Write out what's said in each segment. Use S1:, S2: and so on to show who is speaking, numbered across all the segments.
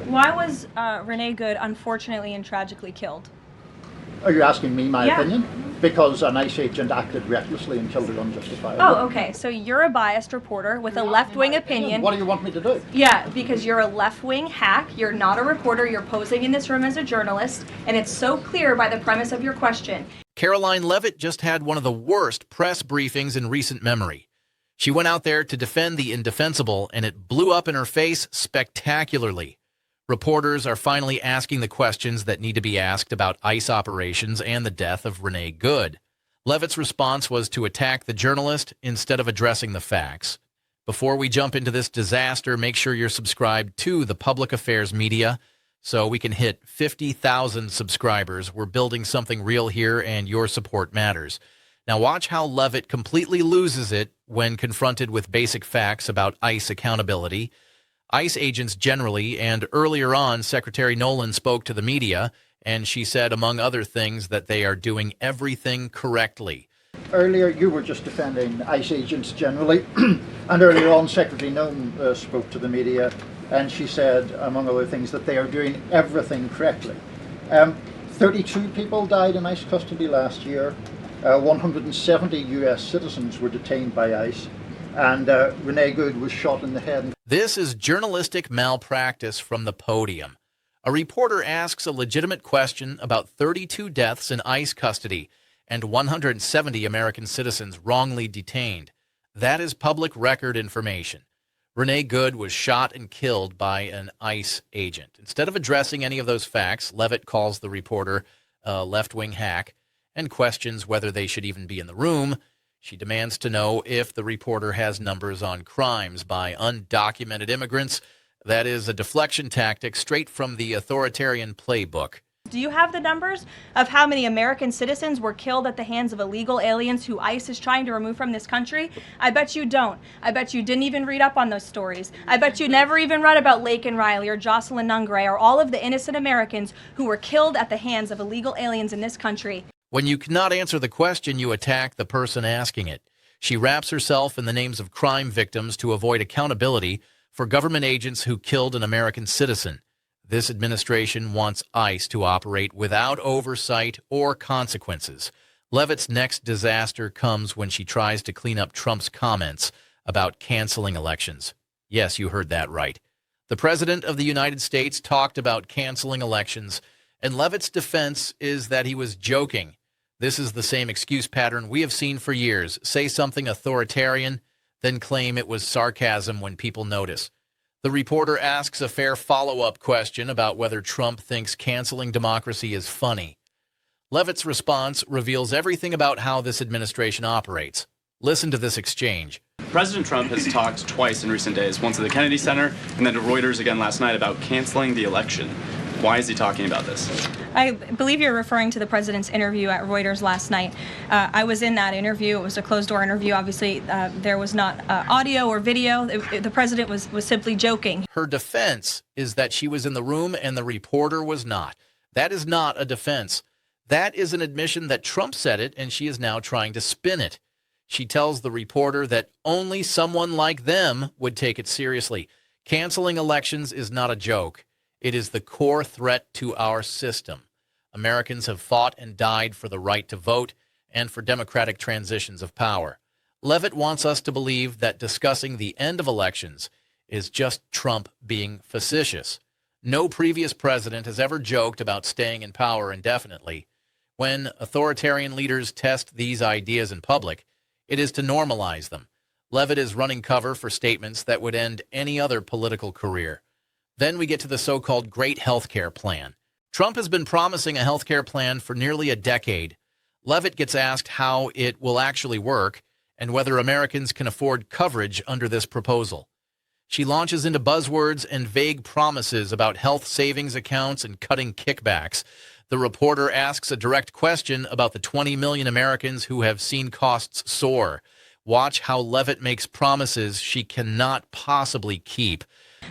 S1: Why was Renee Good unfortunately and tragically killed?
S2: Are you asking me my
S1: Yeah.
S2: opinion? Because an ICE agent acted recklessly and killed her unjustifiably.
S1: Oh, okay. So you're a biased reporter with a left-wing opinion.
S2: What do you want me to do?
S1: Yeah, because you're a left-wing hack. You're not a reporter. You're posing in this room as a journalist, and it's so clear by the premise of your question.
S3: Karoline Leavitt just had one of the worst press briefings in recent memory. She went out there to defend the indefensible, and it blew up in her face spectacularly. Reporters are finally asking the questions that need to be asked about ICE operations and the death of Renee Good. Leavitt's response was to attack the journalist instead of addressing the facts. Before we jump into this disaster, make sure you're subscribed to the Public Affairs Media so we can hit 50,000 subscribers. We're building something real here, and your support matters. Now watch how Leavitt completely loses it when confronted with basic facts about ICE accountability. ICE agents generally, and earlier on, Secretary Nolan spoke to the media, and she said, among other things, that they are doing everything correctly.
S2: Earlier, you were just defending ICE agents generally, and earlier on, Secretary Nolan spoke to the media, and she said, among other things, that they are doing everything correctly. 32 people died in ICE custody last year. 170 US citizens were detained by ICE, and Renee Good was shot in the head.
S3: This is journalistic malpractice from the podium. A reporter asks a legitimate question about 32 deaths in ICE custody and 170 American citizens wrongly detained. That is public record information. Renee Good was shot and killed by an ICE agent. Instead of addressing any of those facts, Leavitt calls the reporter a left-wing hack and questions whether they should even be in the room. She demands to know if the reporter has numbers on crimes by undocumented immigrants. That is a deflection tactic straight from the authoritarian playbook.
S1: Do you have the numbers of how many American citizens were killed at the hands of illegal aliens who ICE is trying to remove from this country? I bet you don't. I bet you didn't even read up on those stories. I bet you never even read about Laken Riley or Jocelyn Nungray or all of the innocent Americans who were killed at the hands of illegal aliens in this country.
S3: When you cannot answer the question, you attack the person asking it. She wraps herself in the names of crime victims to avoid accountability for government agents who killed an American citizen. This administration wants ICE to operate without oversight or consequences. Leavitt's next disaster comes when she tries to clean up Trump's comments about canceling elections. Yes, you heard that right. The President of the United States talked about canceling elections, and Leavitt's defense is that he was joking. This is the same excuse pattern we have seen for years. Say something authoritarian, then claim it was sarcasm when people notice. The reporter asks a fair follow-up question about whether Trump thinks canceling democracy is funny. Leavitt's response reveals everything about how this administration operates. Listen to this exchange.
S4: President Trump has talked twice in recent days, once at the Kennedy Center and then to Reuters again last night about canceling the election. Why is he talking about this?
S1: I believe you're referring to the president's interview at Reuters last night. I was in that interview. It was a closed-door interview. Obviously, there was not audio or video. The president was simply joking.
S3: Her defense is that she was in the room and the reporter was not. That is not a defense. That is an admission that Trump said it, and she is now trying to spin it. She tells the reporter that only someone like them would take it seriously. Canceling elections is not a joke. It is the core threat to our system. Americans have fought and died for the right to vote and for democratic transitions of power. Leavitt wants us to believe that discussing the end of elections is just Trump being facetious. No previous president has ever joked about staying in power indefinitely. When authoritarian leaders test these ideas in public, it is to normalize them. Leavitt is running cover for statements that would end any other political career. Then we get to the so-called Great Healthcare Plan. Trump has been promising a healthcare plan for nearly a decade. Leavitt gets asked how it will actually work and whether Americans can afford coverage under this proposal. She launches into buzzwords and vague promises about health savings accounts and cutting kickbacks. The reporter asks a direct question about the 20 million Americans who have seen costs soar. Watch how Leavitt makes promises she cannot possibly keep.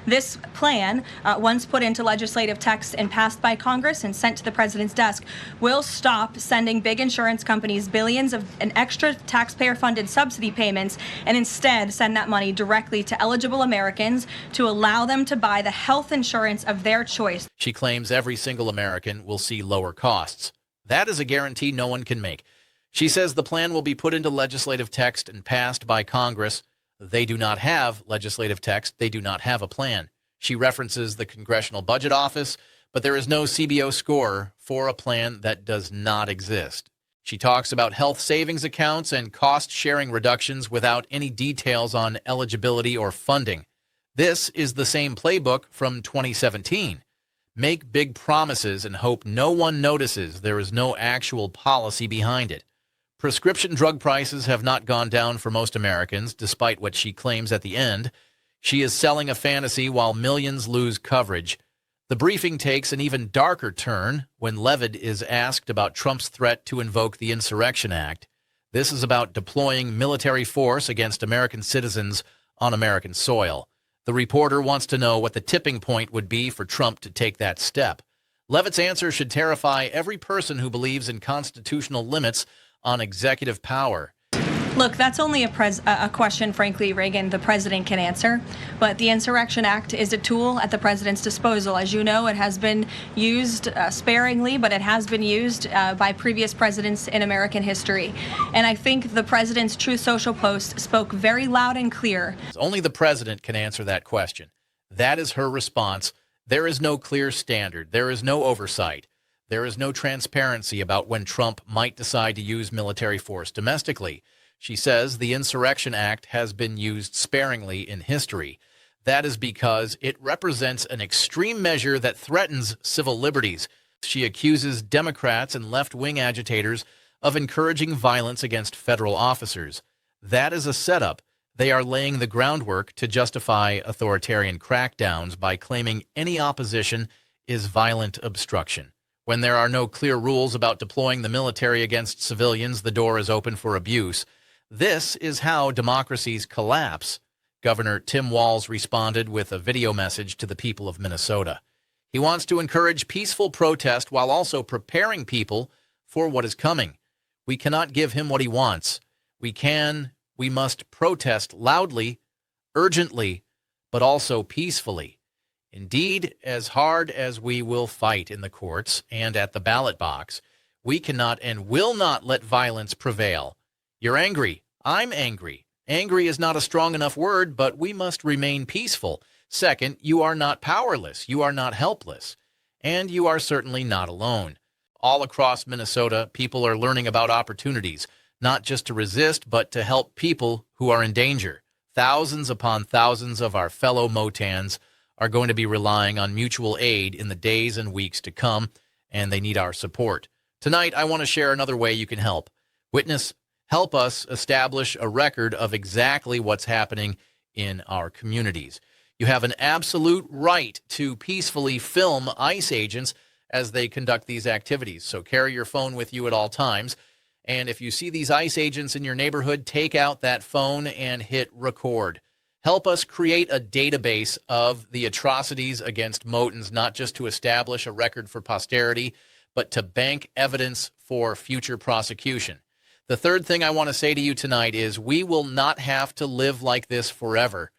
S1: This plan, once put into legislative text and passed by Congress and sent to the president's desk, will stop sending big insurance companies billions of an extra taxpayer-funded subsidy payments and instead send that money directly to eligible Americans to allow them to buy the health insurance of their choice.
S3: She claims every single American will see lower costs. That is a guarantee no one can make. She says the plan will be put into legislative text and passed by Congress. They do not have legislative text. They do not have a plan. She references the Congressional Budget Office, but there is no CBO score for a plan that does not exist. She talks about health savings accounts and cost-sharing reductions without any details on eligibility or funding. This is the same playbook from 2017. Make big promises and hope no one notices there is no actual policy behind it. Prescription drug prices have not gone down for most Americans, despite what she claims at the end. She is selling a fantasy while millions lose coverage. The briefing takes an even darker turn when Leavitt is asked about Trump's threat to invoke the Insurrection Act. This is about deploying military force against American citizens on American soil. The reporter wants to know what the tipping point would be for Trump to take that step. Leavitt's answer should terrify every person who believes in constitutional limits on executive power.
S1: Look, that's only a question, frankly, Reagan, the president can answer. But the Insurrection Act is a tool at the president's disposal. As you know, it has been used sparingly, but it has been used by previous presidents in American history. And I think the president's Truth Social post spoke very loud and clear.
S3: Only the president can answer that question. That is her response. There is no clear standard. There is no oversight. There is no transparency about when Trump might decide to use military force domestically. She says the Insurrection Act has been used sparingly in history. That is because it represents an extreme measure that threatens civil liberties. She accuses Democrats and left-wing agitators of encouraging violence against federal officers. That is a setup. They are laying the groundwork to justify authoritarian crackdowns by claiming any opposition is violent obstruction. When there are no clear rules about deploying the military against civilians, the door is open for abuse. This is how democracies collapse. Governor Tim Walz responded with a video message to the people of Minnesota. He wants to encourage peaceful protest while also preparing people for what is coming. We cannot give him what he wants. We must protest loudly, urgently, but also peacefully. Indeed, as hard as we will fight in the courts and at the ballot box, we cannot and will not let violence prevail. You're angry. I'm angry. Angry is not a strong enough word, but we must remain peaceful. Second, you are not powerless. You are not helpless. And you are certainly not alone. All across Minnesota, people are learning about opportunities, not just to resist, but to help people who are in danger. Thousands upon thousands of our fellow Motans are going to be relying on mutual aid in the days and weeks to come, and they need our support. Tonight, I want to share another way you can help. Help us establish a record of exactly what's happening in our communities. You have an absolute right to peacefully film ICE agents as they conduct these activities, so carry your phone with you at all times. And if you see these ICE agents in your neighborhood, take out that phone and hit record. Help us create a database of the atrocities against Motans, not just to establish a record for posterity, but to bank evidence for future prosecution. The third thing I want to say to you tonight is we will not have to live like this forever.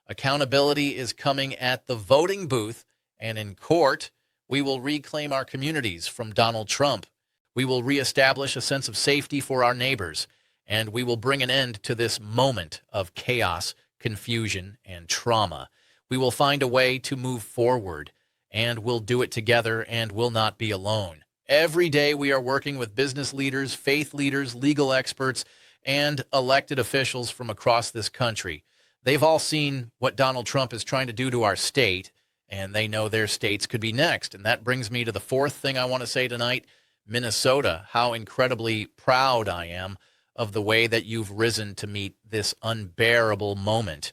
S3: Accountability is coming at the voting booth, and in court, we will reclaim our communities from Donald Trump. We will reestablish a sense of safety for our neighbors, and we will bring an end to this moment of chaos, confusion, and trauma. We will find a way to move forward, and we'll do it together and will not be alone. Every day we are working with business leaders, faith leaders, legal experts, and elected officials from across this country. They've all seen what Donald Trump is trying to do to our state, and they know their states could be next. And that brings me to the fourth thing I want to say tonight, Minnesota, how incredibly proud I am of the way that you've risen to meet this unbearable moment.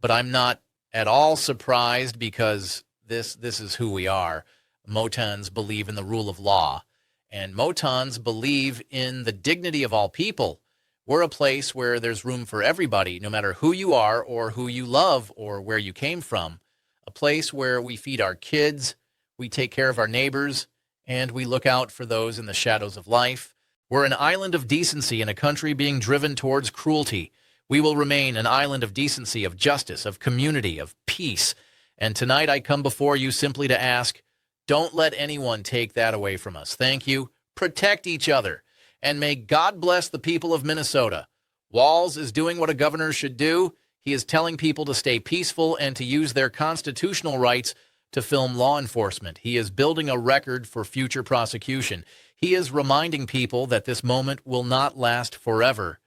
S3: But I'm not at all surprised because this is who we are. Motans believe in the rule of law, and Motans believe in the dignity of all people. We're a place where there's room for everybody, no matter who you are or who you love or where you came from. A place where we feed our kids, we take care of our neighbors, and we look out for those in the shadows of life. We're an island of decency in a country being driven towards cruelty. We will remain an island of decency, of justice, of community, of peace. And tonight I come before you simply to ask, don't let anyone take that away from us. Thank you. Protect each other. And may God bless the people of Minnesota. Walz is doing what a governor should do. He is telling people to stay peaceful and to use their constitutional rights to film law enforcement. He is building a record for future prosecution. He is reminding people that this moment will not last forever.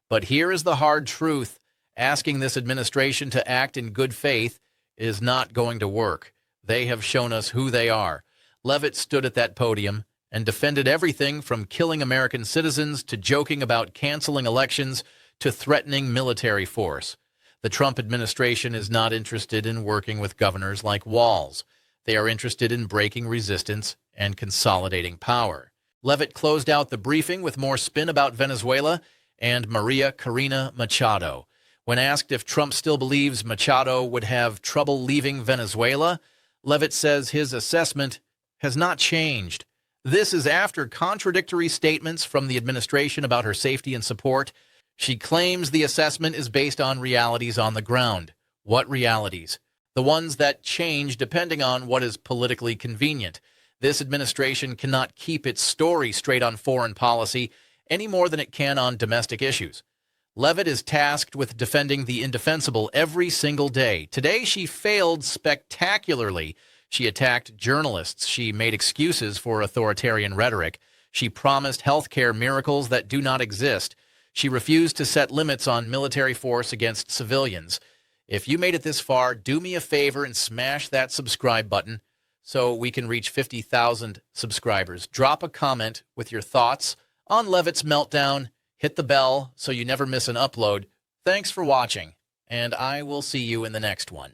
S3: But here is the hard truth. Asking this administration to act in good faith is not going to work. They have shown us who they are. Leavitt stood at that podium and defended everything from killing American citizens to joking about canceling elections to threatening military force. The Trump administration is not interested in working with governors like Walz. They are interested in breaking resistance and consolidating power. Leavitt closed out the briefing with more spin about Venezuela and Maria Corina Machado. When asked if Trump still believes Machado would have trouble leaving Venezuela, Leavitt says his assessment has not changed. This is after contradictory statements from the administration about her safety and support. She claims the assessment is based on realities on the ground. What realities? The ones that change depending on what is politically convenient. This administration cannot keep its story straight on foreign policy any more than it can on domestic issues. Leavitt is tasked with defending the indefensible every single day. Today, she failed spectacularly. She attacked journalists. She made excuses for authoritarian rhetoric. She promised health care miracles that do not exist. She refused to set limits on military force against civilians. If you made it this far, do me a favor and smash that subscribe button so we can reach 50,000 subscribers. Drop a comment with your thoughts on Leavitt's meltdown. Hit the bell so you never miss an upload. Thanks for watching, and I will see you in the next one.